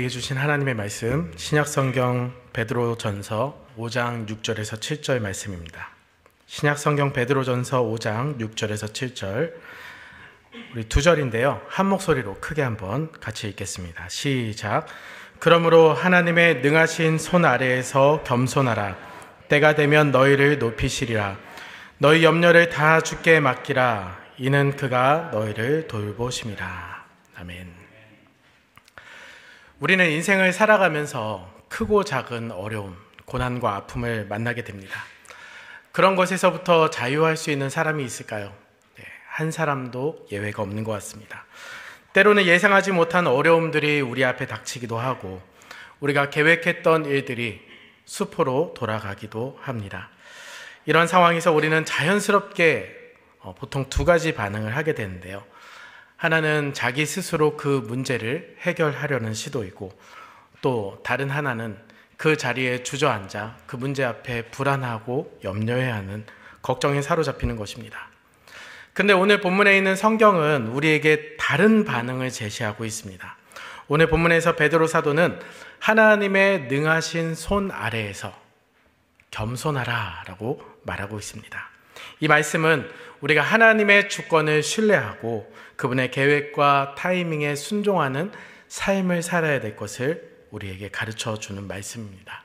우리에게 주신 하나님의 말씀, 신약성경 베드로전서 5장 6절에서 7절 말씀입니다. 신약성경 베드로전서 5장 6절에서 7절, 우리 두 절인데요, 한 목소리로 크게 한번 같이 읽겠습니다. 시작. 그러므로 하나님의 능하신 손 아래에서 겸손하라. 때가 되면 너희를 높이시리라. 너희 염려를 다 주께 맡기라. 이는 그가 너희를 돌보심이라. 아멘. 우리는 인생을 살아가면서 크고 작은 어려움, 고난과 아픔을 만나게 됩니다. 그런 것에서부터 자유할 수 있는 사람이 있을까요? 네, 한 사람도 예외가 없는 것 같습니다. 때로는 예상하지 못한 어려움들이 우리 앞에 닥치기도 하고, 우리가 계획했던 일들이 수포로 돌아가기도 합니다. 이런 상황에서 우리는 자연스럽게 보통 두 가지 반응을 하게 되는데요. 하나는 자기 스스로 그 문제를 해결하려는 시도이고, 또 다른 하나는 그 자리에 주저앉아 그 문제 앞에 불안하고 염려해하는 걱정에 사로잡히는 것입니다. 근데 오늘 본문에 있는 성경은 우리에게 다른 반응을 제시하고 있습니다. 오늘 본문에서 베드로 사도는 하나님의 능하신 손 아래에서 겸손하라 라고 말하고 있습니다. 이 말씀은 우리가 하나님의 주권을 신뢰하고 그분의 계획과 타이밍에 순종하는 삶을 살아야 될 것을 우리에게 가르쳐 주는 말씀입니다.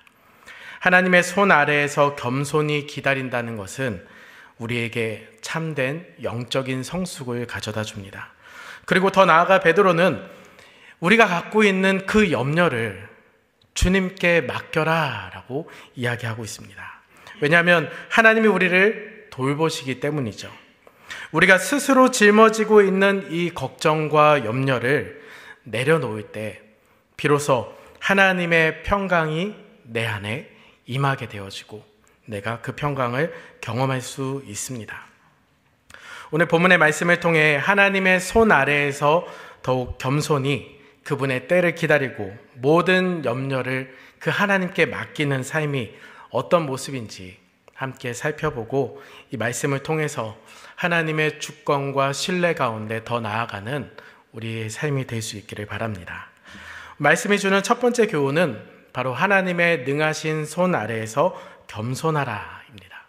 하나님의 손 아래에서 겸손히 기다린다는 것은 우리에게 참된 영적인 성숙을 가져다 줍니다. 그리고 더 나아가 베드로는 우리가 갖고 있는 그 염려를 주님께 맡겨라 라고 이야기하고 있습니다. 왜냐하면 하나님이 우리를 돌보시기 때문이죠. 우리가 스스로 짊어지고 있는 이 걱정과 염려를 내려놓을 때 비로소 하나님의 평강이 내 안에 임하게 되어지고 내가 그 평강을 경험할 수 있습니다. 오늘 본문의 말씀을 통해 하나님의 손 아래에서 더욱 겸손히 그분의 때를 기다리고 모든 염려를 그 하나님께 맡기는 삶이 어떤 모습인지 함께 살펴보고, 이 말씀을 통해서 하나님의 주권과 신뢰 가운데 더 나아가는 우리의 삶이 될 수 있기를 바랍니다. 말씀이 주는 첫 번째 교훈은 바로 하나님의 능하신 손 아래에서 겸손하라입니다.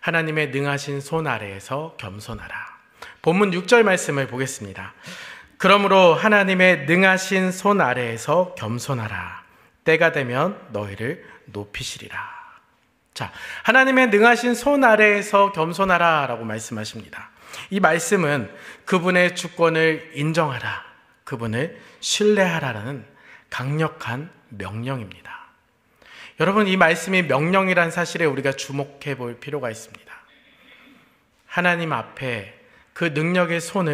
하나님의 능하신 손 아래에서 겸손하라. 본문 6절 말씀을 보겠습니다. 그러므로 하나님의 능하신 손 아래에서 겸손하라. 때가 되면 너희를 높이시리라. 자, 하나님의 능하신 손 아래에서 겸손하라 라고 말씀하십니다. 이 말씀은 그분의 주권을 인정하라, 그분을 신뢰하라는 강력한 명령입니다. 여러분, 이 말씀이 명령이란 사실에 우리가 주목해 볼 필요가 있습니다. 하나님 앞에 그 능력의 손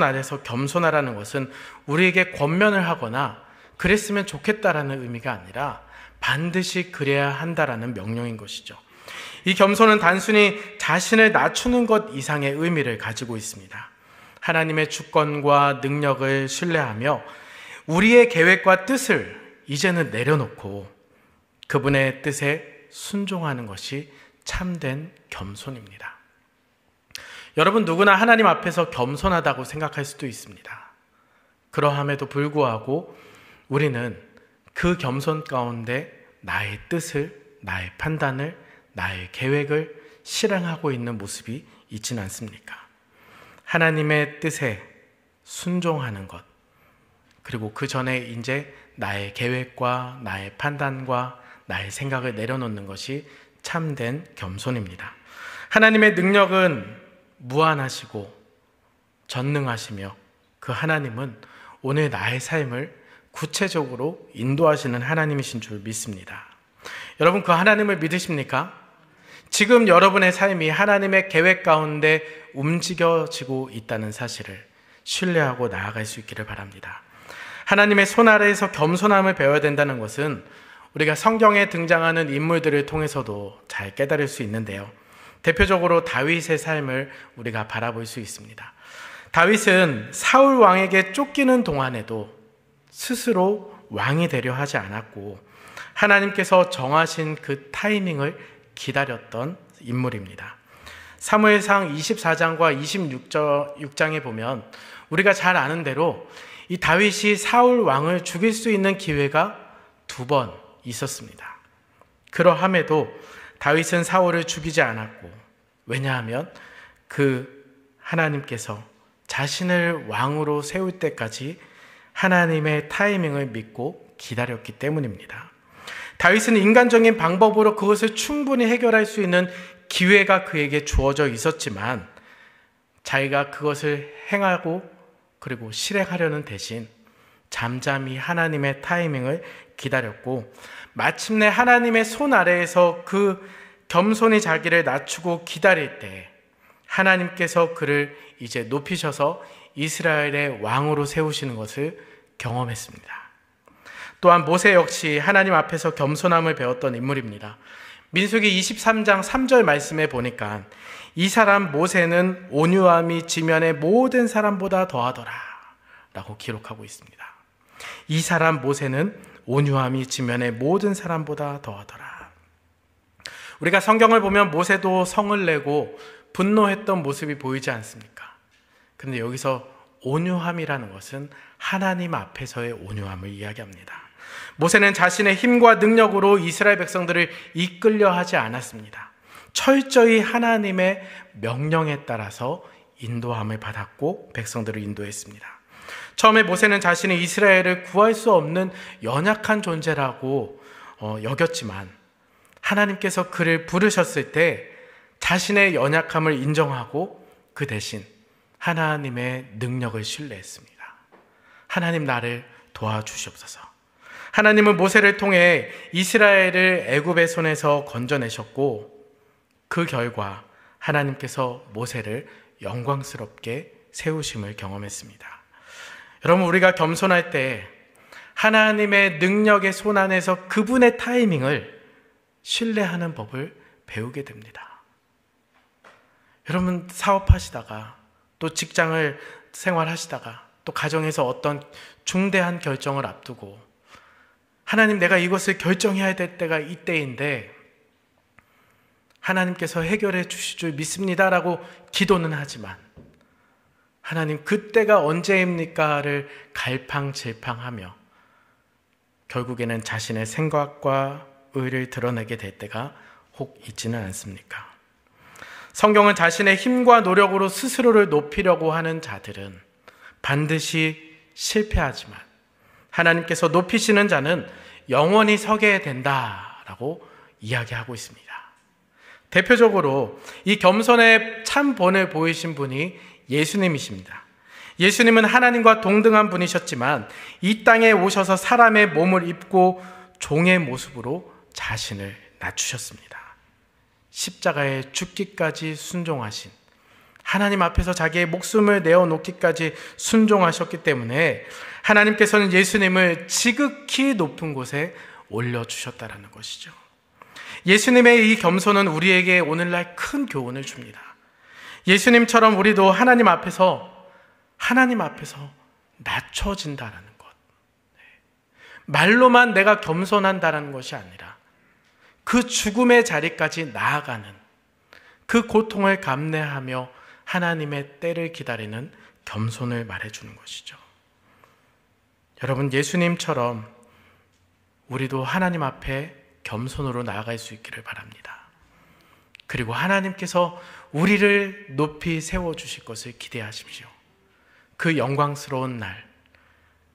아래서 겸손하라는 것은 우리에게 권면을 하거나 그랬으면 좋겠다라는 의미가 아니라 반드시 그래야 한다라는 명령인 것이죠. 이 겸손은 단순히 자신을 낮추는 것 이상의 의미를 가지고 있습니다. 하나님의 주권과 능력을 신뢰하며 우리의 계획과 뜻을 이제는 내려놓고 그분의 뜻에 순종하는 것이 참된 겸손입니다. 여러분, 누구나 하나님 앞에서 겸손하다고 생각할 수도 있습니다. 그러함에도 불구하고 우리는 그 겸손 가운데 나의 뜻을, 나의 판단을, 나의 계획을 실행하고 있는 모습이 있지는 않습니까? 하나님의 뜻에 순종하는 것, 그리고 그 전에 이제 나의 계획과 나의 판단과 나의 생각을 내려놓는 것이 참된 겸손입니다. 하나님의 능력은 무한하시고 전능하시며 그 하나님은 오늘 나의 삶을 구체적으로 인도하시는 하나님이신 줄 믿습니다. 여러분, 그 하나님을 믿으십니까? 지금 여러분의 삶이 하나님의 계획 가운데 움직여지고 있다는 사실을 신뢰하고 나아갈 수 있기를 바랍니다. 하나님의 손 아래에서 겸손함을 배워야 된다는 것은 우리가 성경에 등장하는 인물들을 통해서도 잘 깨달을 수 있는데요. 대표적으로 다윗의 삶을 우리가 바라볼 수 있습니다. 다윗은 사울 왕에게 쫓기는 동안에도 스스로 왕이 되려 하지 않았고 하나님께서 정하신 그 타이밍을 기다렸던 인물입니다. 사무엘상 24장과 26장에 보면 우리가 잘 아는 대로 이 다윗이 사울 왕을 죽일 수 있는 기회가 2번 있었습니다. 그러함에도 다윗은 사울을 죽이지 않았고, 왜냐하면 하나님께서 자신을 왕으로 세울 때까지 하나님의 타이밍을 믿고 기다렸기 때문입니다. 다윗은 인간적인 방법으로 그것을 충분히 해결할 수 있는 기회가 그에게 주어져 있었지만, 자기가 그것을 행하고 그리고 실행하려는 대신 잠잠히 하나님의 타이밍을 기다렸고, 마침내 하나님의 손 아래에서 그 겸손히 자기를 낮추고 기다릴 때 하나님께서 그를 이제 높이셔서 이스라엘의 왕으로 세우시는 것을 경험했습니다. 또한 모세 역시 하나님 앞에서 겸손함을 배웠던 인물입니다. 민수기 23장 3절 말씀에 보니까 이 사람 모세는 온유함이 지면의 모든 사람보다 더하더라 라고 기록하고 있습니다. 이 사람 모세는 온유함이 지면의 모든 사람보다 더하더라. 우리가 성경을 보면 모세도 성을 내고 분노했던 모습이 보이지 않습니까? 그런데 여기서 온유함이라는 것은 하나님 앞에서의 온유함을 이야기합니다. 모세는 자신의 힘과 능력으로 이스라엘 백성들을 이끌려 하지 않았습니다. 철저히 하나님의 명령에 따라서 인도함을 받았고 백성들을 인도했습니다. 처음에 모세는 자신이 이스라엘을 구할 수 없는 연약한 존재라고 여겼지만, 하나님께서 그를 부르셨을 때 자신의 연약함을 인정하고 그 대신 하나님의 능력을 신뢰했습니다. 하나님, 나를 도와주시옵소서. 하나님은 모세를 통해 이스라엘을 애굽의 손에서 건져내셨고, 그 결과 하나님께서 모세를 영광스럽게 세우심을 경험했습니다. 여러분, 우리가 겸손할 때 하나님의 능력의 손 안에서 그분의 타이밍을 신뢰하는 법을 배우게 됩니다. 여러분, 사업하시다가 또 직장을 생활하시다가 또 가정에서 어떤 중대한 결정을 앞두고, 하나님, 내가 이것을 결정해야 될 때가 이때인데 하나님께서 해결해 주실 줄 믿습니다라고 기도는 하지만, 하나님, 그때가 언제입니까를 갈팡질팡하며 결국에는 자신의 생각과 의를 드러내게 될 때가 혹 있지는 않습니까? 성경은 자신의 힘과 노력으로 스스로를 높이려고 하는 자들은 반드시 실패하지만, 하나님께서 높이시는 자는 영원히 서게 된다라고 이야기하고 있습니다. 대표적으로 이 겸손의 참 본을 보이신 분이 예수님이십니다. 예수님은 하나님과 동등한 분이셨지만 이 땅에 오셔서 사람의 몸을 입고 종의 모습으로 자신을 낮추셨습니다. 십자가에 죽기까지 순종하신, 하나님 앞에서 자기의 목숨을 내어놓기까지 순종하셨기 때문에 하나님께서는 예수님을 지극히 높은 곳에 올려주셨다는 것이죠. 예수님의 이 겸손은 우리에게 오늘날 큰 교훈을 줍니다. 예수님처럼 우리도 하나님 앞에서 낮춰진다는 것. 말로만 내가 겸손한다는 것이 아니라 그 죽음의 자리까지 나아가는, 그 고통을 감내하며 하나님의 때를 기다리는 겸손을 말해주는 것이죠. 여러분, 예수님처럼 우리도 하나님 앞에 겸손으로 나아갈 수 있기를 바랍니다. 그리고 하나님께서 우리를 높이 세워주실 것을 기대하십시오. 그 영광스러운 날,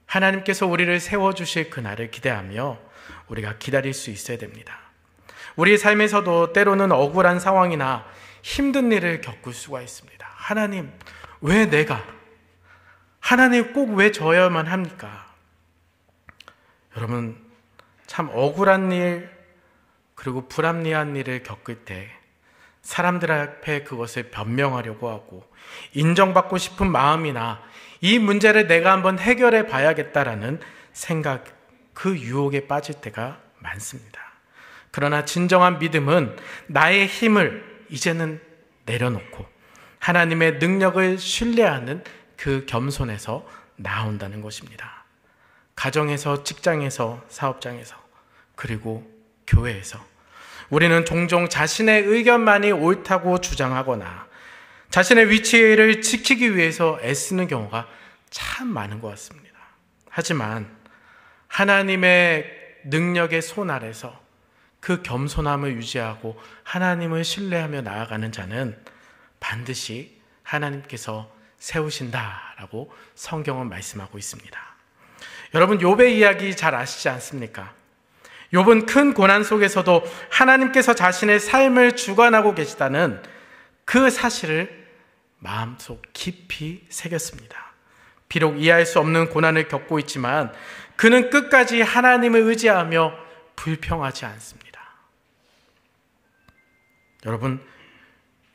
하나님께서 우리를 세워주실 그날을 기대하며 우리가 기다릴 수 있어야 됩니다. 우리의 삶에서도 때로는 억울한 상황이나 힘든 일을 겪을 수가 있습니다. 하나님, 왜 내가? 하나님, 꼭 왜 저야만 합니까? 여러분, 참 억울한 일 그리고 불합리한 일을 겪을 때 사람들 앞에 그것을 변명하려고 하고 인정받고 싶은 마음이나 이 문제를 내가 한번 해결해 봐야겠다라는 생각, 그 유혹에 빠질 때가 많습니다. 그러나 진정한 믿음은 나의 힘을 이제는 내려놓고 하나님의 능력을 신뢰하는 그 겸손에서 나온다는 것입니다. 가정에서, 직장에서, 사업장에서, 그리고 교회에서 우리는 종종 자신의 의견만이 옳다고 주장하거나 자신의 위치를 지키기 위해서 애쓰는 경우가 참 많은 것 같습니다. 하지만 하나님의 능력의 손 아래서 그 겸손함을 유지하고 하나님을 신뢰하며 나아가는 자는 반드시 하나님께서 세우신다라고 성경은 말씀하고 있습니다. 여러분, 욥의 이야기 잘 아시지 않습니까? 욥은 큰 고난 속에서도 하나님께서 자신의 삶을 주관하고 계시다는 그 사실을 마음속 깊이 새겼습니다. 비록 이해할 수 없는 고난을 겪고 있지만 그는 끝까지 하나님을 의지하며 불평하지 않습니다. 여러분,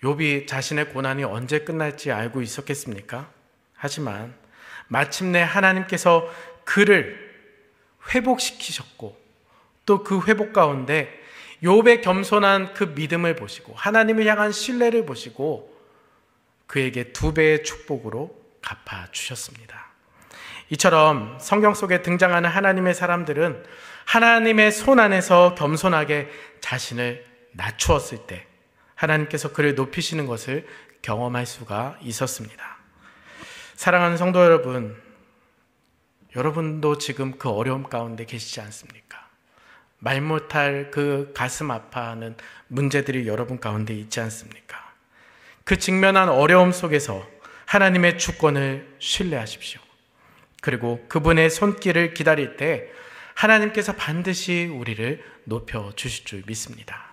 욥이 자신의 고난이 언제 끝날지 알고 있었겠습니까? 하지만 마침내 하나님께서 그를 회복시키셨고 또 그 회복 가운데 욥의 겸손한 그 믿음을 보시고 하나님을 향한 신뢰를 보시고 그에게 2배의 축복으로 갚아주셨습니다. 이처럼 성경 속에 등장하는 하나님의 사람들은 하나님의 손 안에서 겸손하게 자신을 낮추었을 때 하나님께서 그를 높이시는 것을 경험할 수가 있었습니다. 사랑하는 성도 여러분, 여러분도 지금 그 어려움 가운데 계시지 않습니까? 말 못할 그 가슴 아파하는 문제들이 여러분 가운데 있지 않습니까? 그 직면한 어려움 속에서 하나님의 주권을 신뢰하십시오. 그리고 그분의 손길을 기다릴 때 하나님께서 반드시 우리를 높여주실 줄 믿습니다.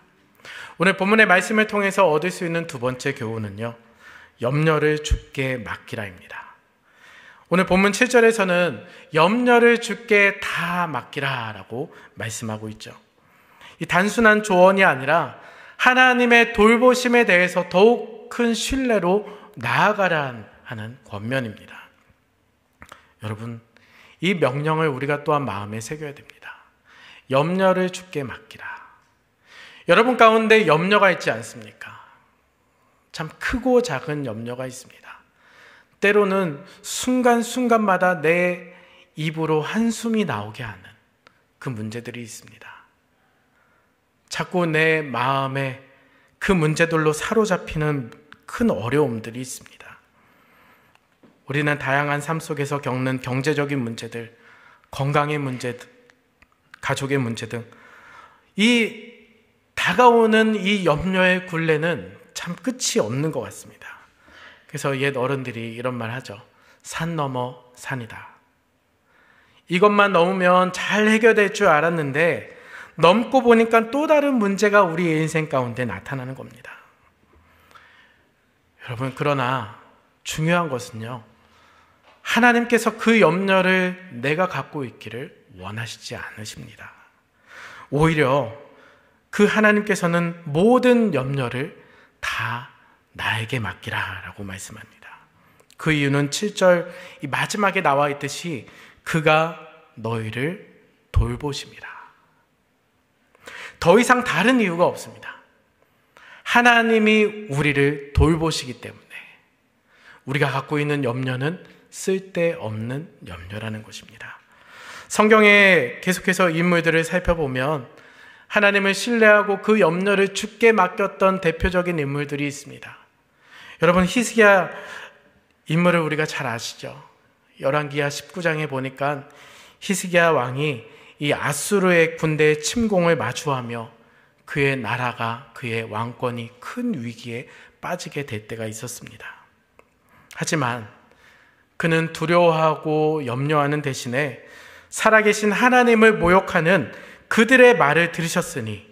오늘 본문의 말씀을 통해서 얻을 수 있는 2번째 교훈은요, 염려를 주께 맡기라입니다. 오늘 본문 7절에서는 염려를 주께 다 맡기라 라고 말씀하고 있죠. 이 단순한 조언이 아니라 하나님의 돌보심에 대해서 더욱 큰 신뢰로 나아가라 하는 권면입니다. 여러분, 이 명령을 우리가 또한 마음에 새겨야 됩니다. 염려를 주께 맡기라. 여러분 가운데 염려가 있지 않습니까? 참 크고 작은 염려가 있습니다. 때로는 순간순간마다 내 입으로 한숨이 나오게 하는 그 문제들이 있습니다. 자꾸 내 마음에 그 문제들로 사로잡히는 큰 어려움들이 있습니다. 우리는 다양한 삶 속에서 겪는 경제적인 문제들, 건강의 문제, 가족의 문제 등 이 다가오는 이 염려의 굴레는 참 끝이 없는 것 같습니다. 그래서 옛 어른들이 이런 말 하죠. 산 넘어 산이다. 이것만 넘으면 잘 해결될 줄 알았는데 넘고 보니까 또 다른 문제가 우리의 인생 가운데 나타나는 겁니다. 여러분, 그러나 중요한 것은요, 하나님께서 그 염려를 내가 갖고 있기를 원하시지 않으십니다. 오히려 그 하나님께서는 모든 염려를 다 나에게 맡기라 라고 말씀합니다. 그 이유는 7절 이 마지막에 나와 있듯이 그가 너희를 돌보심이라. 더 이상 다른 이유가 없습니다. 하나님이 우리를 돌보시기 때문에 우리가 갖고 있는 염려는 쓸데없는 염려라는 것입니다. 성경에 계속해서 인물들을 살펴보면 하나님을 신뢰하고 그 염려를 주께 맡겼던 대표적인 인물들이 있습니다. 여러분, 히스기야 인물을 우리가 잘 아시죠? 열왕기하 19장에 보니까 히스기야 왕이 이 아수르의 군대의 침공을 마주하며 그의 나라가, 그의 왕권이 큰 위기에 빠지게 될 때가 있었습니다. 하지만 그는 두려워하고 염려하는 대신에 살아계신 하나님을 모욕하는 그들의 말을 들으셨으니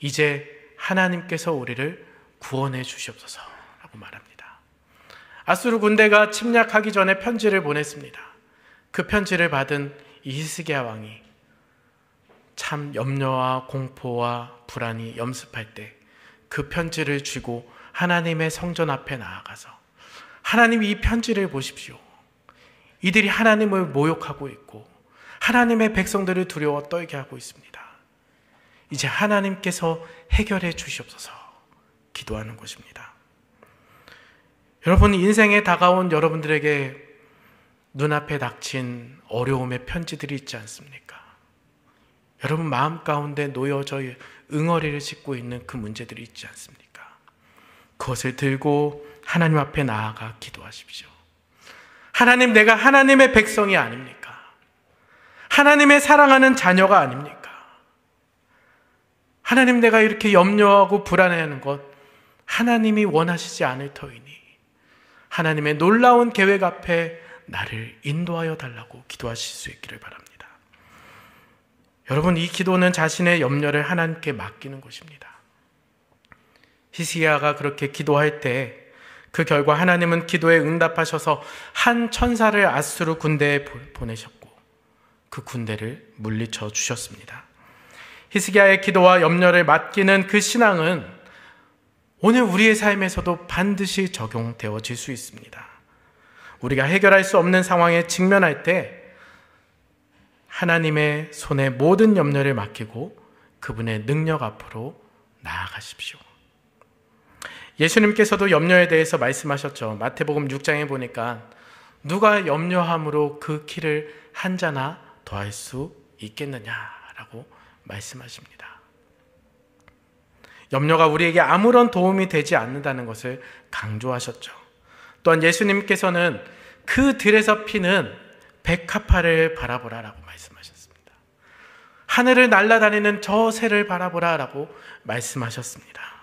이제 하나님께서 우리를 구원해 주시옵소서라고 말합니다. 아수르 군대가 침략하기 전에 편지를 보냈습니다. 그 편지를 받은 이 히스기야 왕이 참 염려와 공포와 불안이 염습할 때 그 편지를 쥐고 하나님의 성전 앞에 나아가서 하나님, 이 편지를 보십시오. 이들이 하나님을 모욕하고 있고 하나님의 백성들을 두려워 떨게 하고 있습니다. 이제 하나님께서 해결해 주시옵소서 기도하는 것입니다. 여러분, 인생에 다가온 여러분들에게 눈앞에 닥친 어려움의 편지들이 있지 않습니까? 여러분 마음 가운데 놓여져 응어리를 싣고 있는 그 문제들이 있지 않습니까? 그것을 들고 하나님 앞에 나아가 기도하십시오. 하나님, 내가 하나님의 백성이 아닙니까? 하나님의 사랑하는 자녀가 아닙니까? 하나님, 내가 이렇게 염려하고 불안해하는 것 하나님이 원하시지 않을 터이니 하나님의 놀라운 계획 앞에 나를 인도하여 달라고 기도하실 수 있기를 바랍니다. 여러분, 이 기도는 자신의 염려를 하나님께 맡기는 것입니다. 히스기야가 그렇게 기도할 때 그 결과 하나님은 기도에 응답하셔서 한 천사를 아수르 군대에 보내셨고 그 군대를 물리쳐 주셨습니다. 히스기야의 기도와 염려를 맡기는 그 신앙은 오늘 우리의 삶에서도 반드시 적용되어질 수 있습니다. 우리가 해결할 수 없는 상황에 직면할 때 하나님의 손에 모든 염려를 맡기고 그분의 능력 앞으로 나아가십시오. 예수님께서도 염려에 대해서 말씀하셨죠. 마태복음 6장에 보니까 누가 염려함으로 그 키를 한 자나 더할 수 있겠느냐라고 말씀하십니다. 염려가 우리에게 아무런 도움이 되지 않는다는 것을 강조하셨죠. 또한 예수님께서는 그 들에서 피는 백합화를 바라보라라고 말씀하셨습니다. 하늘을 날아다니는 저 새를 바라보라라고 말씀하셨습니다.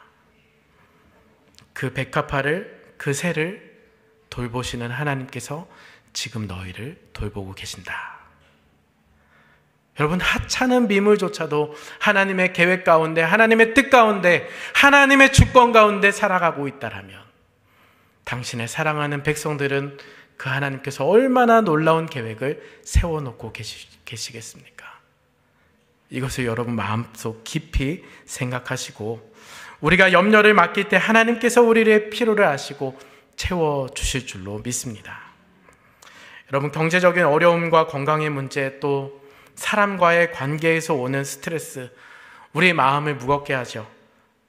그 백합화를, 그 새를 돌보시는 하나님께서 지금 너희를 돌보고 계신다. 여러분, 하찮은 미물조차도 하나님의 계획 가운데, 하나님의 뜻 가운데, 하나님의 주권 가운데 살아가고 있다라면 당신의 사랑하는 백성들은 그 하나님께서 얼마나 놀라운 계획을 세워놓고 계시겠습니까? 이것을 여러분 마음속 깊이 생각하시고, 우리가 염려를 맡길 때 하나님께서 우리의 필요를 아시고 채워주실 줄로 믿습니다. 여러분, 경제적인 어려움과 건강의 문제, 또 사람과의 관계에서 오는 스트레스, 우리의 마음을 무겁게 하죠.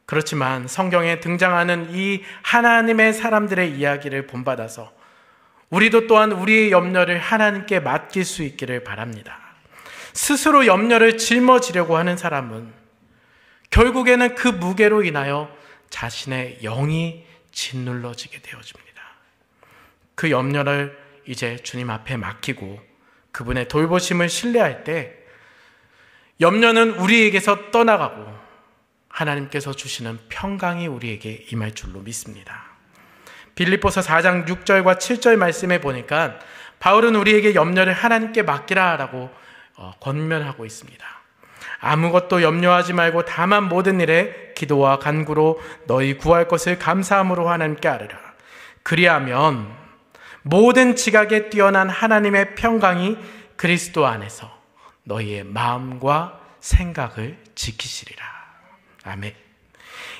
그렇지만 성경에 등장하는 이 하나님의 사람들의 이야기를 본받아서 우리도 또한 우리의 염려를 하나님께 맡길 수 있기를 바랍니다. 스스로 염려를 짊어지려고 하는 사람은 결국에는 그 무게로 인하여 자신의 영이 짓눌러지게 되어집니다. 그 염려를 이제 주님 앞에 맡기고 그분의 돌보심을 신뢰할 때 염려는 우리에게서 떠나가고 하나님께서 주시는 평강이 우리에게 임할 줄로 믿습니다. 빌립보서 4장 6절과 7절 말씀에 보니까 바울은 우리에게 염려를 하나님께 맡기라라고 권면하고 있습니다. 아무것도 염려하지 말고 다만 모든 일에 기도와 간구로 너희 구할 것을 감사함으로 하나님께 아뢰라. 그리하면 모든 지각에 뛰어난 하나님의 평강이 그리스도 안에서 너희의 마음과 생각을 지키시리라. 아멘.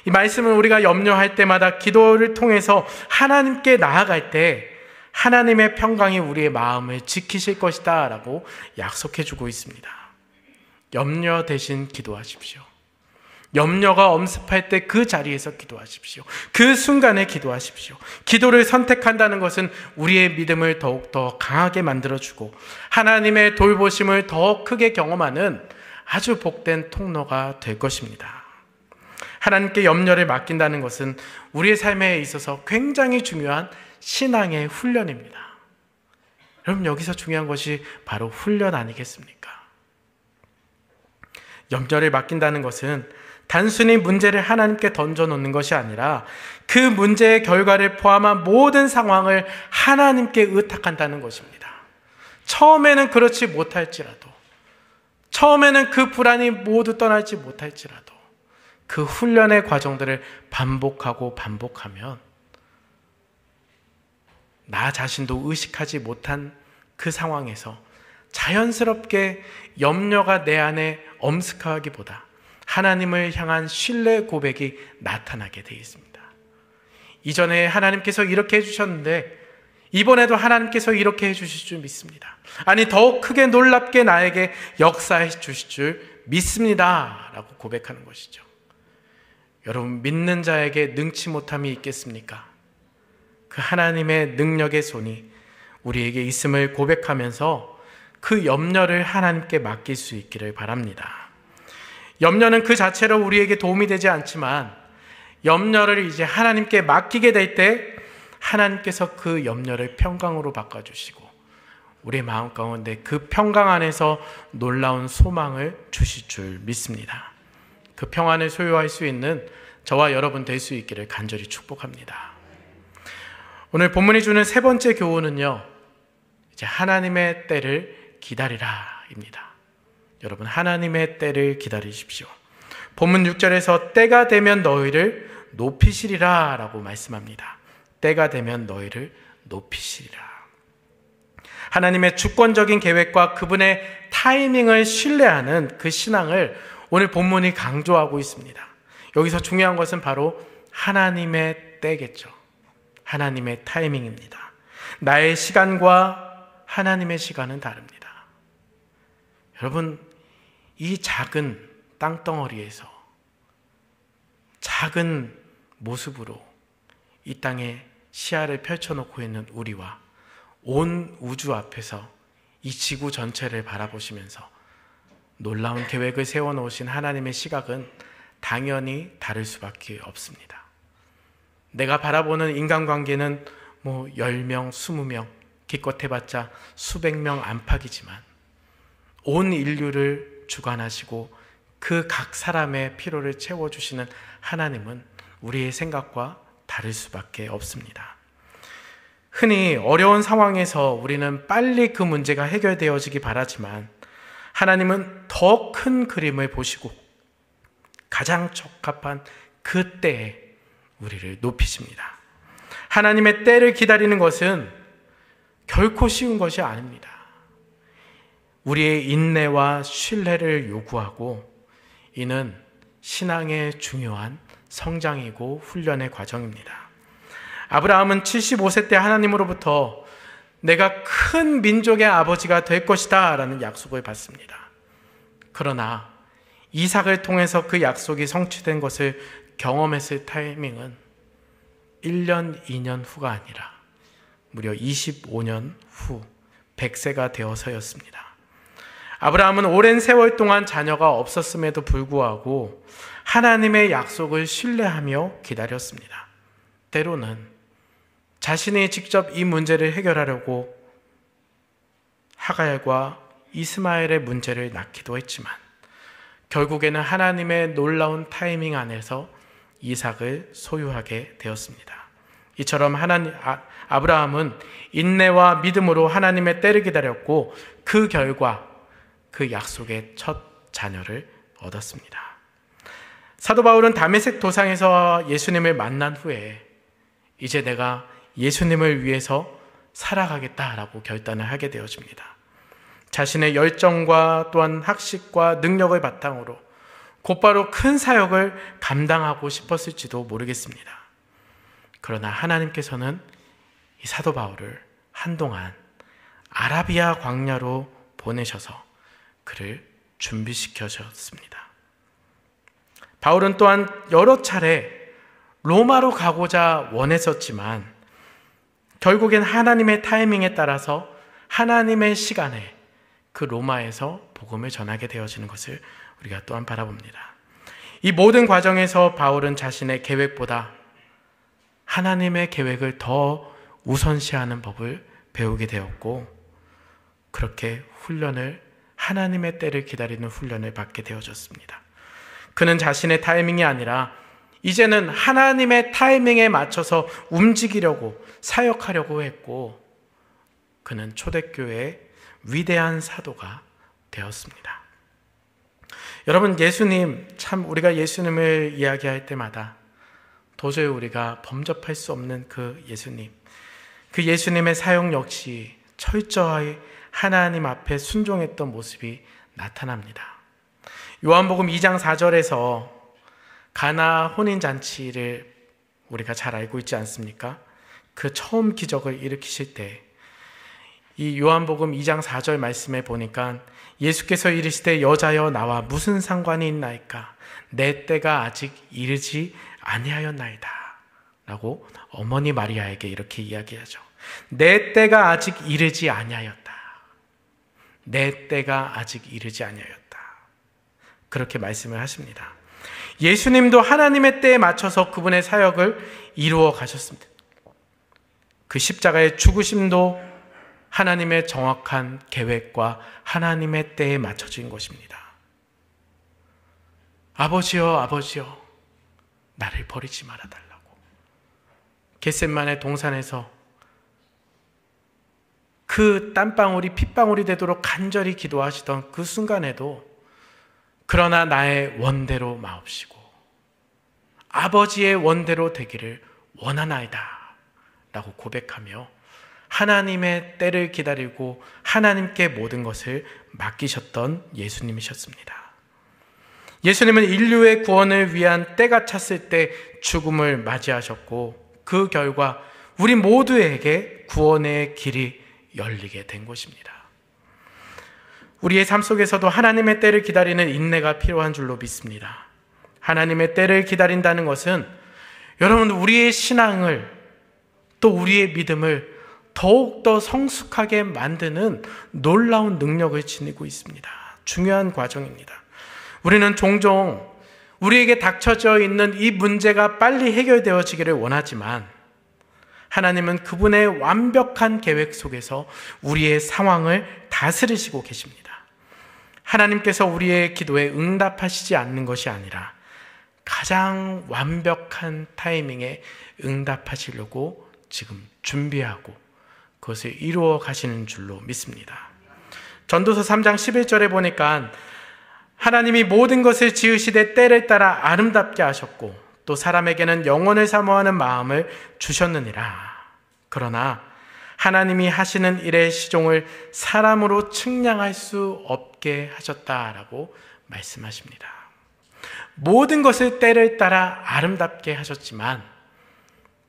이 말씀은 우리가 염려할 때마다 기도를 통해서 하나님께 나아갈 때 하나님의 평강이 우리의 마음을 지키실 것이다 라고 약속해주고 있습니다. 염려 대신 기도하십시오. 염려가 엄습할 때 그 자리에서 기도하십시오. 그 순간에 기도하십시오. 기도를 선택한다는 것은 우리의 믿음을 더욱더 강하게 만들어주고 하나님의 돌보심을 더 크게 경험하는 아주 복된 통로가 될 것입니다. 하나님께 염려를 맡긴다는 것은 우리의 삶에 있어서 굉장히 중요한 신앙의 훈련입니다. 여러분, 여기서 중요한 것이 바로 훈련 아니겠습니까? 염려를 맡긴다는 것은 단순히 문제를 하나님께 던져놓는 것이 아니라 그 문제의 결과를 포함한 모든 상황을 하나님께 의탁한다는 것입니다. 처음에는 그렇지 못할지라도, 처음에는 그 불안이 모두 떠날지 못할지라도 그 훈련의 과정들을 반복하고 반복하면 나 자신도 의식하지 못한 그 상황에서 자연스럽게 염려가 내 안에 엄습하기보다 하나님을 향한 신뢰 고백이 나타나게 되어 있습니다. 이전에 하나님께서 이렇게 해주셨는데 이번에도 하나님께서 이렇게 해주실 줄 믿습니다. 아니, 더욱 크게 놀랍게 나에게 역사해 주실 줄 믿습니다 라고 고백하는 것이죠. 여러분, 믿는 자에게 능치 못함이 있겠습니까? 그 하나님의 능력의 손이 우리에게 있음을 고백하면서 그 염려를 하나님께 맡길 수 있기를 바랍니다. 염려는 그 자체로 우리에게 도움이 되지 않지만 염려를 이제 하나님께 맡기게 될 때 하나님께서 그 염려를 평강으로 바꿔주시고 우리의 마음 가운데 그 평강 안에서 놀라운 소망을 주실 줄 믿습니다. 그 평안을 소유할 수 있는 저와 여러분 될 수 있기를 간절히 축복합니다. 오늘 본문이 주는 세 번째 교훈은요, 이제 하나님의 때를 기다리라입니다. 여러분, 하나님의 때를 기다리십시오. 본문 6절에서 때가 되면 너희를 높이시리라 라고 말씀합니다. 때가 되면 너희를 높이시리라. 하나님의 주권적인 계획과 그분의 타이밍을 신뢰하는 그 신앙을 오늘 본문이 강조하고 있습니다. 여기서 중요한 것은 바로 하나님의 때겠죠. 하나님의 타이밍입니다. 나의 시간과 하나님의 시간은 다릅니다. 여러분, 이 작은 땅덩어리에서 작은 모습으로 이 땅에 시야를 펼쳐놓고 있는 우리와 온 우주 앞에서 이 지구 전체를 바라보시면서 놀라운 계획을 세워놓으신 하나님의 시각은 당연히 다를 수밖에 없습니다. 내가 바라보는 인간관계는 10명, 20명, 기껏 해봤자 수백 명 안팎이지만 온 인류를 주관하시고 그 각 사람의 필요를 채워주시는 하나님은 우리의 생각과 다를 수밖에 없습니다. 흔히 어려운 상황에서 우리는 빨리 그 문제가 해결되어지기 바라지만 하나님은 더 큰 그림을 보시고 가장 적합한 그 때에 우리를 높이십니다. 하나님의 때를 기다리는 것은 결코 쉬운 것이 아닙니다. 우리의 인내와 신뢰를 요구하고 이는 신앙의 중요한 성장이고 훈련의 과정입니다. 아브라함은 75세 때 하나님으로부터 내가 큰 민족의 아버지가 될 것이다 라는 약속을 받습니다. 그러나 이삭을 통해서 그 약속이 성취된 것을 경험했을 타이밍은 1년, 2년 후가 아니라 무려 25년 후 100세가 되어서였습니다. 아브라함은 오랜 세월 동안 자녀가 없었음에도 불구하고 하나님의 약속을 신뢰하며 기다렸습니다. 때로는 자신이 직접 이 문제를 해결하려고 하갈과 이스마엘의 문제를 낳기도 했지만 결국에는 하나님의 놀라운 타이밍 안에서 이삭을 소유하게 되었습니다. 이처럼 아브라함은 인내와 믿음으로 하나님의 때를 기다렸고 그 결과 그 약속의 첫 자녀를 얻었습니다. 사도 바울은 다메섹 도상에서 예수님을 만난 후에 이제 내가 예수님을 위해서 살아가겠다라고 결단을 하게 되어집니다. 자신의 열정과 또한 학식과 능력을 바탕으로 곧바로 큰 사역을 감당하고 싶었을지도 모르겠습니다. 그러나 하나님께서는 이 사도 바울을 한동안 아라비아 광야로 보내셔서 그를 준비시켜주셨습니다. 바울은 또한 여러 차례 로마로 가고자 원했었지만 결국엔 하나님의 타이밍에 따라서 하나님의 시간에 그 로마에서 복음을 전하게 되어지는 것을 우리가 또한 바라봅니다. 이 모든 과정에서 바울은 자신의 계획보다 하나님의 계획을 더 우선시하는 법을 배우게 되었고 그렇게 하나님의 때를 기다리는 훈련을 받게 되어졌습니다. 그는 자신의 타이밍이 아니라 이제는 하나님의 타이밍에 맞춰서 움직이려고 사역하려고 했고 그는 초대교회의 위대한 사도가 되었습니다. 여러분, 예수님, 참 우리가 예수님을 이야기할 때마다 도저히 우리가 범접할 수 없는 그 예수님, 그 예수님의 사역 역시 철저히 하나님 앞에 순종했던 모습이 나타납니다. 요한복음 2장 4절에서 가나 혼인잔치를 우리가 잘 알고 있지 않습니까? 그 처음 기적을 일으키실 때 이 요한복음 2장 4절 말씀에 보니까 예수께서 이르시되 여자여 나와 무슨 상관이 있나이까 내 때가 아직 이르지 아니하였나이다 라고 어머니 마리아에게 이렇게 이야기하죠. 내 때가 아직 이르지 아니하였다. 내 때가 아직 이르지 아니하였다. 그렇게 말씀을 하십니다. 예수님도 하나님의 때에 맞춰서 그분의 사역을 이루어 가셨습니다. 그 십자가의 죽으심도 하나님의 정확한 계획과 하나님의 때에 맞춰진 것입니다. 아버지여, 아버지여, 나를 버리지 말아달라고. 겟셋만의 동산에서 그 땀방울이 핏방울이 되도록 간절히 기도하시던 그 순간에도 그러나 나의 원대로 마옵시고 아버지의 원대로 되기를 원하나이다 라고 고백하며 하나님의 때를 기다리고 하나님께 모든 것을 맡기셨던 예수님이셨습니다. 예수님은 인류의 구원을 위한 때가 찼을 때 죽음을 맞이하셨고 그 결과 우리 모두에게 구원의 길이 열리게 된 것입니다. 우리의 삶 속에서도 하나님의 때를 기다리는 인내가 필요한 줄로 믿습니다. 하나님의 때를 기다린다는 것은 여러분 우리의 신앙을 또 우리의 믿음을 더욱더 성숙하게 만드는 놀라운 능력을 지니고 있습니다. 중요한 과정입니다. 우리는 종종 우리에게 닥쳐져 있는 이 문제가 빨리 해결되어지기를 원하지만 하나님은 그분의 완벽한 계획 속에서 우리의 상황을 다스리시고 계십니다. 하나님께서 우리의 기도에 응답하시지 않는 것이 아니라 가장 완벽한 타이밍에 응답하시려고 지금 준비하고 그것을 이루어 가시는 줄로 믿습니다. 전도서 3장 11절에 보니까 하나님이 모든 것을 지으시되 때를 따라 아름답게 하셨고 또 사람에게는 영원을 사모하는 마음을 주셨느니라. 그러나 하나님이 하시는 일의 시종을 사람으로 측량할 수 없게 하셨다라고 말씀하십니다. 모든 것을 때를 따라 아름답게 하셨지만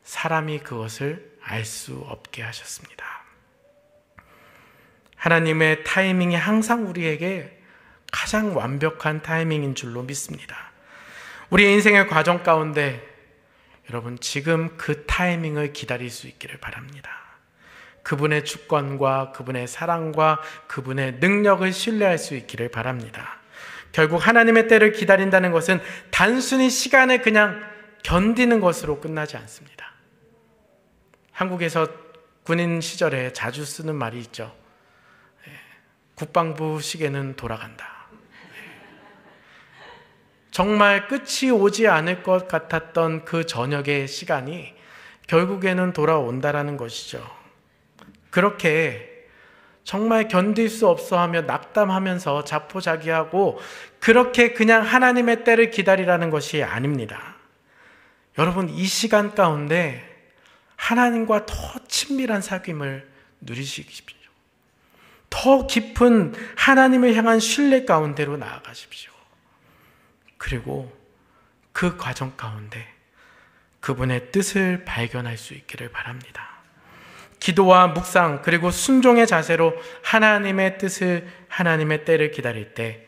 사람이 그것을 알 수 없게 하셨습니다. 하나님의 타이밍이 항상 우리에게 가장 완벽한 타이밍인 줄로 믿습니다. 우리의 인생의 과정 가운데 여러분 지금 그 타이밍을 기다릴 수 있기를 바랍니다. 그분의 주권과 그분의 사랑과 그분의 능력을 신뢰할 수 있기를 바랍니다. 결국 하나님의 때를 기다린다는 것은 단순히 시간을 그냥 견디는 것으로 끝나지 않습니다. 한국에서 군인 시절에 자주 쓰는 말이 있죠. 국방부 시계는 돌아간다. 정말 끝이 오지 않을 것 같았던 그 저녁의 시간이 결국에는 돌아온다라는 것이죠. 그렇게 정말 견딜 수 없어 하며 낙담하면서 자포자기하고 그렇게 그냥 하나님의 때를 기다리라는 것이 아닙니다. 여러분 이 시간 가운데 하나님과 더 친밀한 사귐을 누리십시오. 더 깊은 하나님을 향한 신뢰 가운데로 나아가십시오. 그리고 그 과정 가운데 그분의 뜻을 발견할 수 있기를 바랍니다. 기도와 묵상 그리고 순종의 자세로 하나님의 뜻을 하나님의 때를 기다릴 때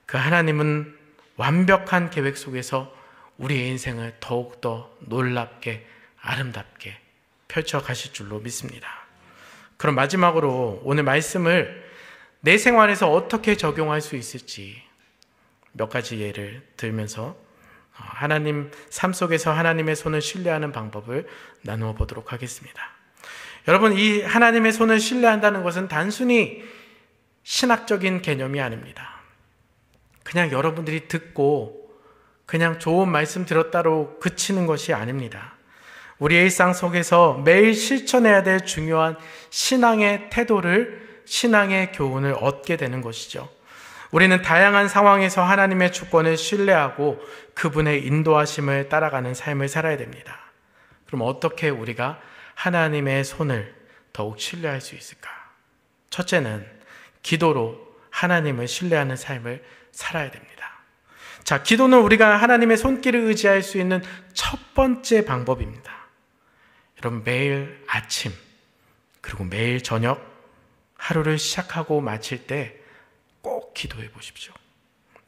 그 하나님은 완벽한 계획 속에서 우리의 인생을 더욱더 놀랍게 아름답게 펼쳐 가실 줄로 믿습니다. 그럼 마지막으로 오늘 말씀을 내 생활에서 어떻게 적용할 수 있을지 몇 가지 예를 들면서 하나님 삶 속에서 하나님의 손을 신뢰하는 방법을 나누어 보도록 하겠습니다. 여러분 이 하나님의 손을 신뢰한다는 것은 단순히 신학적인 개념이 아닙니다. 그냥 여러분들이 듣고 그냥 좋은 말씀 들었다로 그치는 것이 아닙니다. 우리의 일상 속에서 매일 실천해야 될 중요한 신앙의 태도를 신앙의 교훈을 얻게 되는 것이죠. 우리는 다양한 상황에서 하나님의 주권을 신뢰하고 그분의 인도하심을 따라가는 삶을 살아야 됩니다. 그럼 어떻게 우리가 하나님의 손을 더욱 신뢰할 수 있을까? 첫째는 기도로 하나님을 신뢰하는 삶을 살아야 됩니다. 자, 기도는 우리가 하나님의 손길을 의지할 수 있는 첫 번째 방법입니다. 여러분 매일 아침 그리고 매일 저녁 하루를 시작하고 마칠 때 꼭 기도해 보십시오.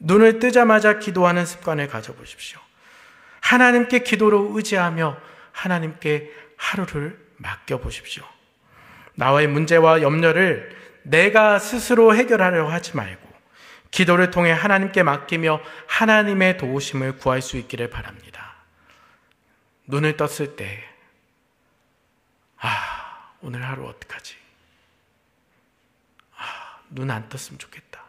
눈을 뜨자마자 기도하는 습관을 가져보십시오. 하나님께 기도로 의지하며 하나님께 하루를 맡겨보십시오. 나의 문제와 염려를 내가 스스로 해결하려고 하지 말고 기도를 통해 하나님께 맡기며 하나님의 도우심을 구할 수 있기를 바랍니다. 눈을 떴을 때 오늘 하루 어떡하지? 눈 안 떴으면 좋겠다.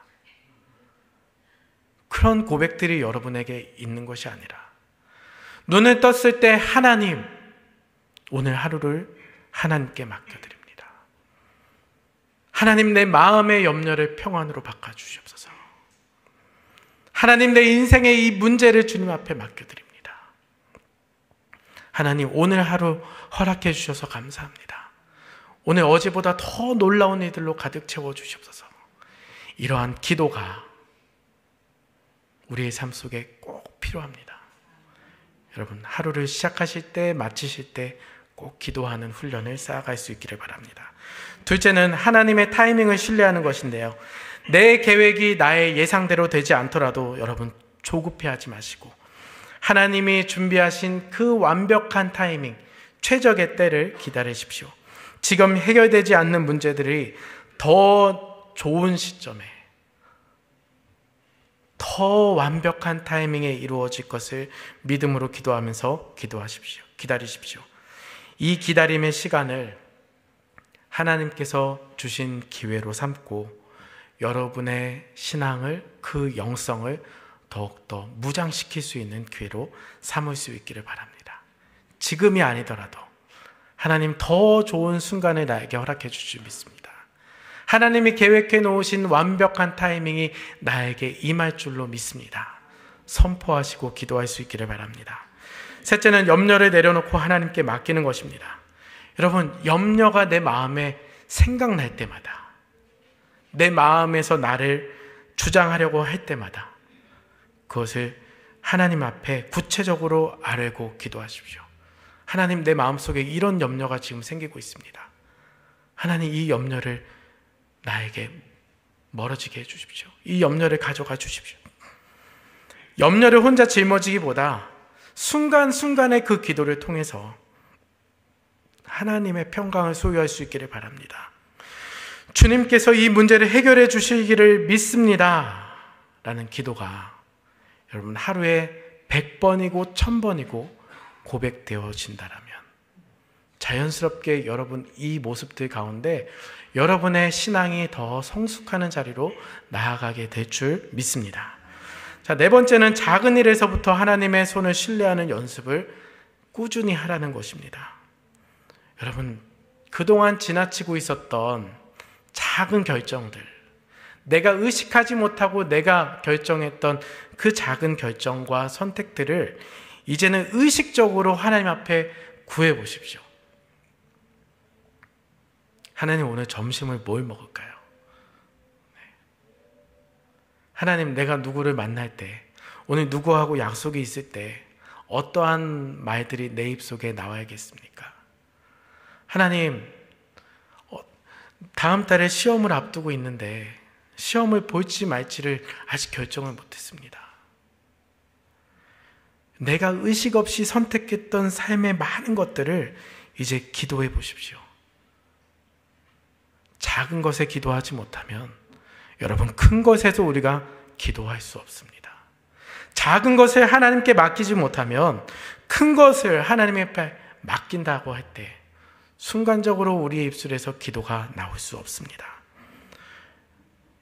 그런 고백들이 여러분에게 있는 것이 아니라 눈을 떴을 때 하나님, 오늘 하루를 하나님께 맡겨드립니다. 하나님, 내 마음의 염려를 평안으로 바꿔주시옵소서. 하나님, 내 인생의 이 문제를 주님 앞에 맡겨드립니다. 하나님, 오늘 하루 허락해 주셔서 감사합니다. 오늘 어제보다 더 놀라운 일들로 가득 채워주시옵소서. 이러한 기도가 우리의 삶 속에 꼭 필요합니다. 여러분, 하루를 시작하실 때, 마치실 때 꼭 기도하는 훈련을 쌓아갈 수 있기를 바랍니다. 둘째는 하나님의 타이밍을 신뢰하는 것인데요. 내 계획이 나의 예상대로 되지 않더라도 여러분 조급해하지 마시고 하나님이 준비하신 그 완벽한 타이밍, 최적의 때를 기다리십시오. 지금 해결되지 않는 문제들이 더 좋은 시점에 더 완벽한 타이밍에 이루어질 것을 믿음으로 기도하면서 기다리십시오. 이 기다림의 시간을 하나님께서 주신 기회로 삼고 여러분의 신앙을, 그 영성을 더욱더 무장시킬 수 있는 기회로 삼을 수 있기를 바랍니다. 지금이 아니더라도 하나님 더 좋은 순간을 나에게 허락해 주실 줄 믿습니다. 하나님이 계획해 놓으신 완벽한 타이밍이 나에게 임할 줄로 믿습니다. 선포하시고 기도할 수 있기를 바랍니다. 셋째는 염려를 내려놓고 하나님께 맡기는 것입니다. 여러분, 염려가 내 마음에 생각날 때마다, 내 마음에서 나를 주장하려고 할 때마다 그것을 하나님 앞에 구체적으로 아뢰고 기도하십시오. 하나님, 내 마음속에 이런 염려가 지금 생기고 있습니다. 하나님, 이 염려를 나에게 멀어지게 해주십시오. 이 염려를 가져가 주십시오. 염려를 혼자 짊어지기보다 순간순간의 그 기도를 통해서 하나님의 평강을 소유할 수 있기를 바랍니다. 주님께서 이 문제를 해결해 주시기를 믿습니다 라는 기도가 여러분 하루에 100번이고 1000번이고 고백되어진다라면 자연스럽게 여러분 이 모습들 가운데 여러분의 신앙이 더 성숙하는 자리로 나아가게 될 줄 믿습니다. 자, 네 번째는 작은 일에서부터 하나님의 손을 신뢰하는 연습을 꾸준히 하라는 것입니다. 여러분, 그동안 지나치고 있었던 작은 결정들, 내가 의식하지 못하고 내가 결정했던 그 작은 결정과 선택들을 이제는 의식적으로 하나님 앞에 구해 보십시오. 하나님, 오늘 점심을 뭘 먹을까요? 하나님, 내가 누구를 만날 때, 오늘 누구하고 약속이 있을 때 어떠한 말들이 내 입속에 나와야겠습니까? 하나님, 다음 달에 시험을 앞두고 있는데 시험을 볼지 말지를 아직 결정을 못했습니다. 내가 의식 없이 선택했던 삶의 많은 것들을 이제 기도해 보십시오. 작은 것에 기도하지 못하면 여러분, 큰 것에서 우리가 기도할 수 없습니다. 작은 것을 하나님께 맡기지 못하면 큰 것을 하나님 앞에 맡긴다고 할 때 순간적으로 우리의 입술에서 기도가 나올 수 없습니다.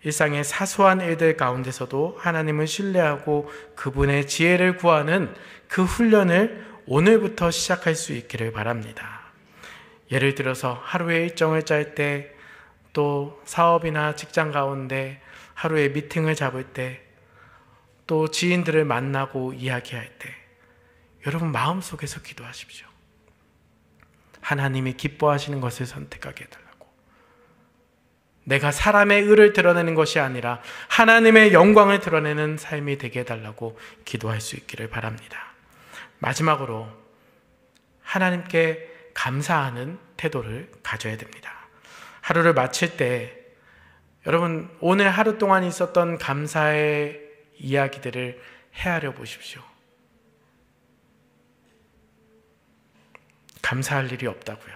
일상의 사소한 일들 가운데서도 하나님을 신뢰하고 그분의 지혜를 구하는 그 훈련을 오늘부터 시작할 수 있기를 바랍니다. 예를 들어서 하루의 일정을 짤 때, 또 사업이나 직장 가운데 하루에 미팅을 잡을 때, 또 지인들을 만나고 이야기할 때 여러분 마음속에서 기도하십시오. 하나님이 기뻐하시는 것을 선택하게 해달라고. 내가 사람의 의를 드러내는 것이 아니라 하나님의 영광을 드러내는 삶이 되게 해달라고 기도할 수 있기를 바랍니다. 마지막으로 하나님께 감사하는 태도를 가져야 됩니다. 하루를 마칠 때 여러분 오늘 하루 동안 있었던 감사의 이야기들을 헤아려 보십시오. 감사할 일이 없다고요.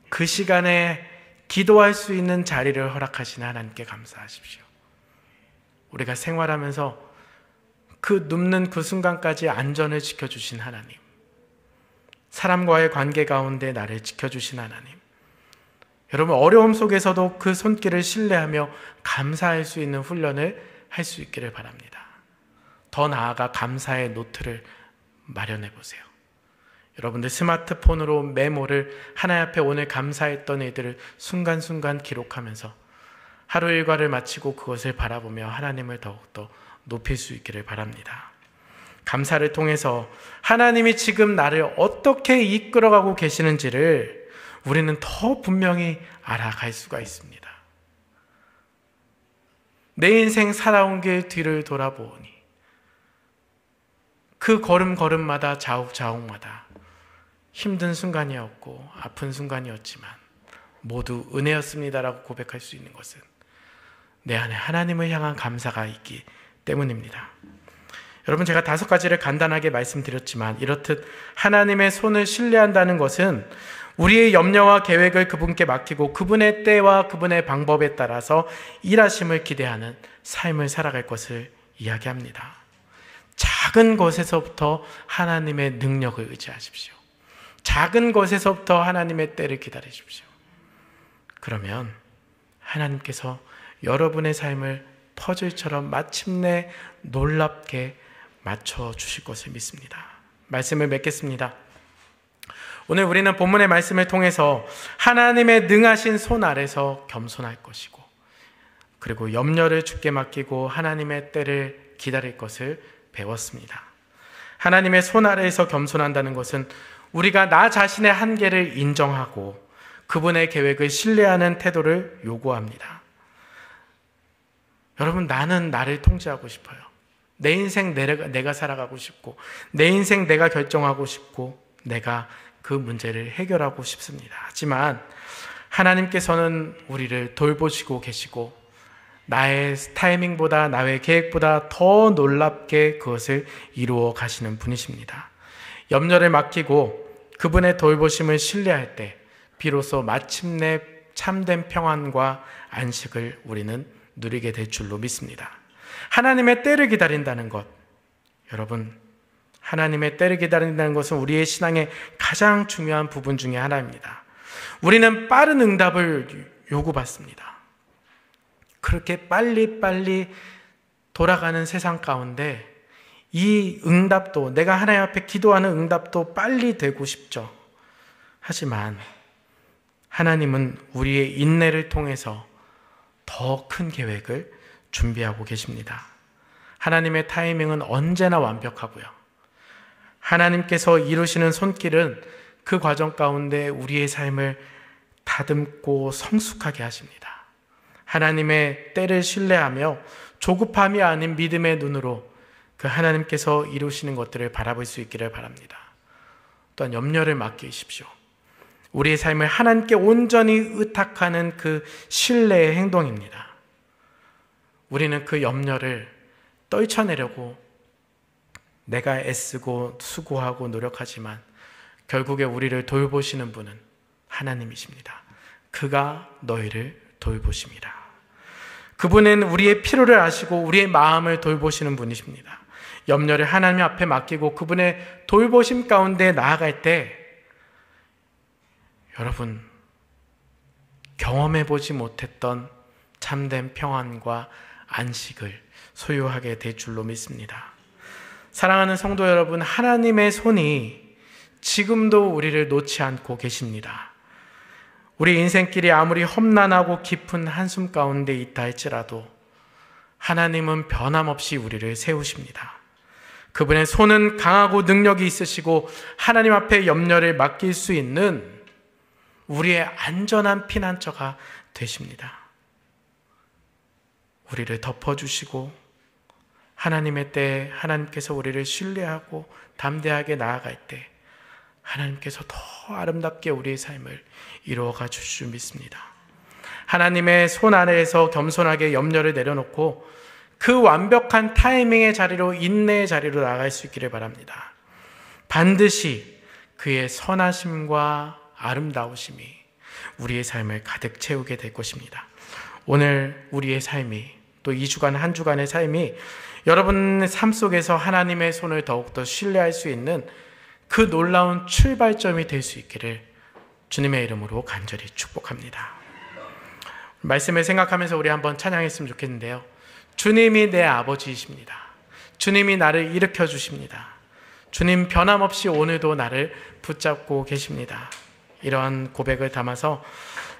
그 시간에 기도할 수 있는 자리를 허락하신 하나님께 감사하십시오. 우리가 생활하면서 그 눕는 그 순간까지 안전을 지켜주신 하나님, 사람과의 관계 가운데 나를 지켜주신 하나님, 여러분, 어려움 속에서도 그 손길을 신뢰하며 감사할 수 있는 훈련을 할 수 있기를 바랍니다. 더 나아가 감사의 노트를 마련해 보세요. 여러분들 스마트폰으로 메모를 하나님 앞에 오늘 감사했던 일들을 순간순간 기록하면서 하루 일과를 마치고 그것을 바라보며 하나님을 더욱더 높일 수 있기를 바랍니다. 감사를 통해서 하나님이 지금 나를 어떻게 이끌어가고 계시는지를 우리는 더 분명히 알아갈 수가 있습니다. 내 인생 살아온 길 뒤를 돌아보니 그 걸음걸음마다 자욱자욱마다 힘든 순간이었고 아픈 순간이었지만 모두 은혜였습니다라고 고백할 수 있는 것은 내 안에 하나님을 향한 감사가 있기 때문입니다. 여러분, 제가 5가지를 간단하게 말씀드렸지만 이렇듯 하나님의 손을 신뢰한다는 것은 우리의 염려와 계획을 그분께 맡기고 그분의 때와 그분의 방법에 따라서 일하심을 기대하는 삶을 살아갈 것을 이야기합니다. 작은 것에서부터 하나님의 능력을 의지하십시오. 작은 것에서부터 하나님의 때를 기다리십시오. 그러면 하나님께서 여러분의 삶을 퍼즐처럼 마침내 놀랍게 맞춰주실 것을 믿습니다. 말씀을 맺겠습니다. 오늘 우리는 본문의 말씀을 통해서 하나님의 능하신 손 아래서 겸손할 것이고 그리고 염려를 주께 맡기고 하나님의 때를 기다릴 것을 배웠습니다. 하나님의 손 아래에서 겸손한다는 것은 우리가 나 자신의 한계를 인정하고 그분의 계획을 신뢰하는 태도를 요구합니다. 여러분, 나는 나를 통제하고 싶어요. 내 인생 내가 살아가고 싶고 내 인생 내가 결정하고 싶고 내가 그 문제를 해결하고 싶습니다. 하지만 하나님께서는 우리를 돌보시고 계시고 나의 타이밍보다 나의 계획보다 더 놀랍게 그것을 이루어 가시는 분이십니다. 염려를 맡기고 그분의 돌보심을 신뢰할 때 비로소 마침내 참된 평안과 안식을 우리는 누리게 될 줄로 믿습니다. 하나님의 때를 기다린다는 것, 여러분, 하나님의 때를 기다린다는 것은 우리의 신앙의 가장 중요한 부분 중에 하나입니다. 우리는 빠른 응답을 요구받습니다. 그렇게 빨리빨리 돌아가는 세상 가운데 이 응답도, 내가 하나님 앞에 기도하는 응답도 빨리 되고 싶죠. 하지만 하나님은 우리의 인내를 통해서 더 큰 계획을 준비하고 계십니다. 하나님의 타이밍은 언제나 완벽하고요. 하나님께서 이루시는 손길은 그 과정 가운데 우리의 삶을 다듬고 성숙하게 하십니다. 하나님의 때를 신뢰하며 조급함이 아닌 믿음의 눈으로 그 하나님께서 이루시는 것들을 바라볼 수 있기를 바랍니다. 또한 염려를 맡기십시오. 우리의 삶을 하나님께 온전히 의탁하는 그 신뢰의 행동입니다. 우리는 그 염려를 떨쳐내려고 내가 애쓰고 수고하고 노력하지만 결국에 우리를 돌보시는 분은 하나님이십니다. 그가 너희를 돌보십니다. 그분은 우리의 필요를 아시고 우리의 마음을 돌보시는 분이십니다. 염려를 하나님 앞에 맡기고 그분의 돌보심 가운데 나아갈 때 여러분, 경험해보지 못했던 참된 평안과 안식을 소유하게 될 줄로 믿습니다. 사랑하는 성도 여러분, 하나님의 손이 지금도 우리를 놓지 않고 계십니다. 우리 인생길이 아무리 험난하고 깊은 한숨 가운데 있다 할지라도 하나님은 변함없이 우리를 세우십니다. 그분의 손은 강하고 능력이 있으시고 하나님 앞에 염려를 맡길 수 있는 우리의 안전한 피난처가 되십니다. 우리를 덮어주시고 하나님의 때에 하나님께서 우리를 신뢰하고 담대하게 나아갈 때 하나님께서 더 아름답게 우리의 삶을 이루어가 주실 줄 믿습니다. 하나님의 손 아래에서 겸손하게 염려를 내려놓고 그 완벽한 타이밍의 자리로, 인내의 자리로 나아갈 수 있기를 바랍니다. 반드시 그의 선하심과 아름다우심이 우리의 삶을 가득 채우게 될 것입니다. 오늘 우리의 삶이, 또 2주간 한 주간의 삶이 여러분의 삶 속에서 하나님의 손을 더욱더 신뢰할 수 있는 그 놀라운 출발점이 될 수 있기를 주님의 이름으로 간절히 축복합니다. 말씀을 생각하면서 우리 한번 찬양했으면 좋겠는데요. 주님이 내 아버지이십니다. 주님이 나를 일으켜 주십니다. 주님 변함없이 오늘도 나를 붙잡고 계십니다. 이러한 고백을 담아서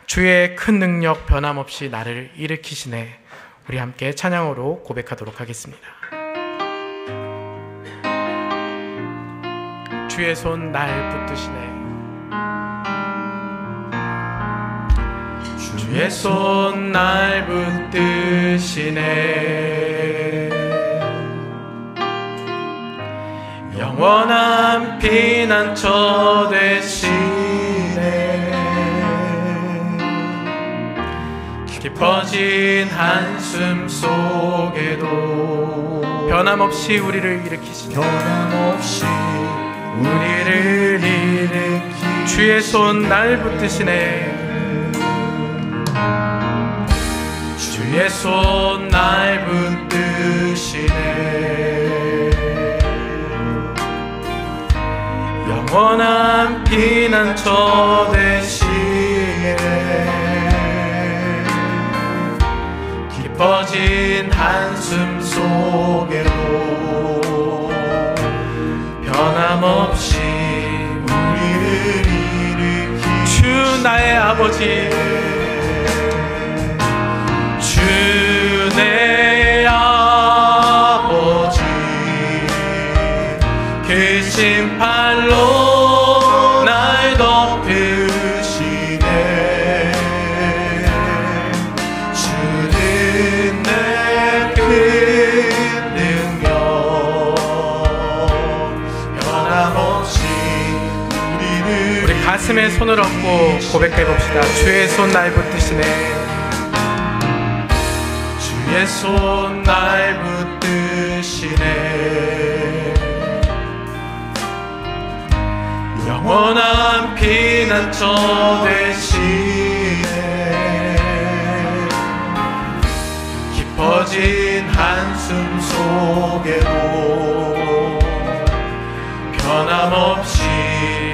주의 큰 능력 변함없이 나를 일으키시네, 우리 함께 찬양으로 고백하도록 하겠습니다. 주의 손 날 붙드시네, 주의 손 날 붙드시네, 영원한 피난처 되시네, 깊어진 한숨 속에도 변함없이 우리를 일으키시네, 변함없이 우리를 일으키시네, 주의 손 날 붙드시네, 주의 손 날 붙드시네, 영원한 피난처 되시네, 깊어진 한숨 속에도 변함없이 우리를 일으키시네, 주 나의 아버지, 주 내 아버지, 그 심판로 날 덮으시네, 주는 내 큰 능력 변함없이 우리를, 우리 가슴에 손을 얹고 고백해봅시다. 주의 손 날 붙드시네, 주의 손 날 붙드시네, 영원한 피난처 되시네, 깊어진 한숨 속에도 변함없이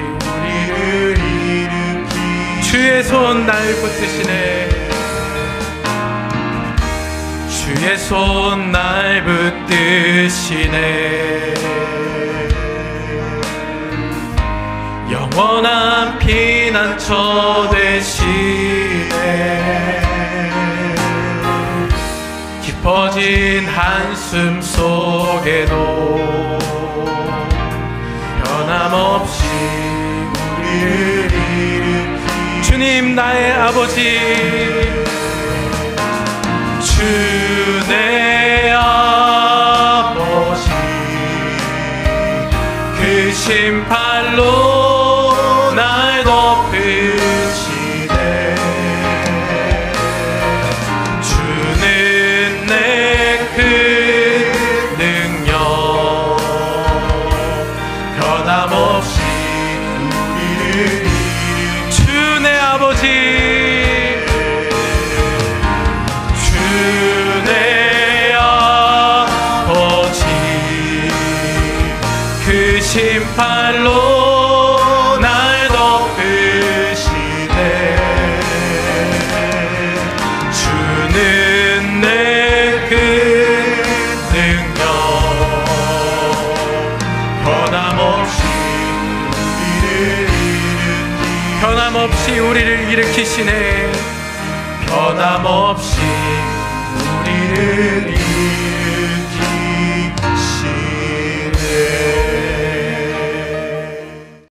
우리를 일으키시네, 주의 손 날 붙드시네, 주의 손 날 붙드시네, 영원한 피난처 되시네, 깊어진 한숨 속에도 변함없이 우리를 일으키시네, 주님 나의 아버지, 주 내 아버지, 그 심판로 날 덮으시네, 주는 내 큰 능력 변함없이 우리를, 주 내 아버지, 심판로 날 덮으시네, 주는 내 큰 능력 변함없이 우리를 일으키시네, 변함없이 우리를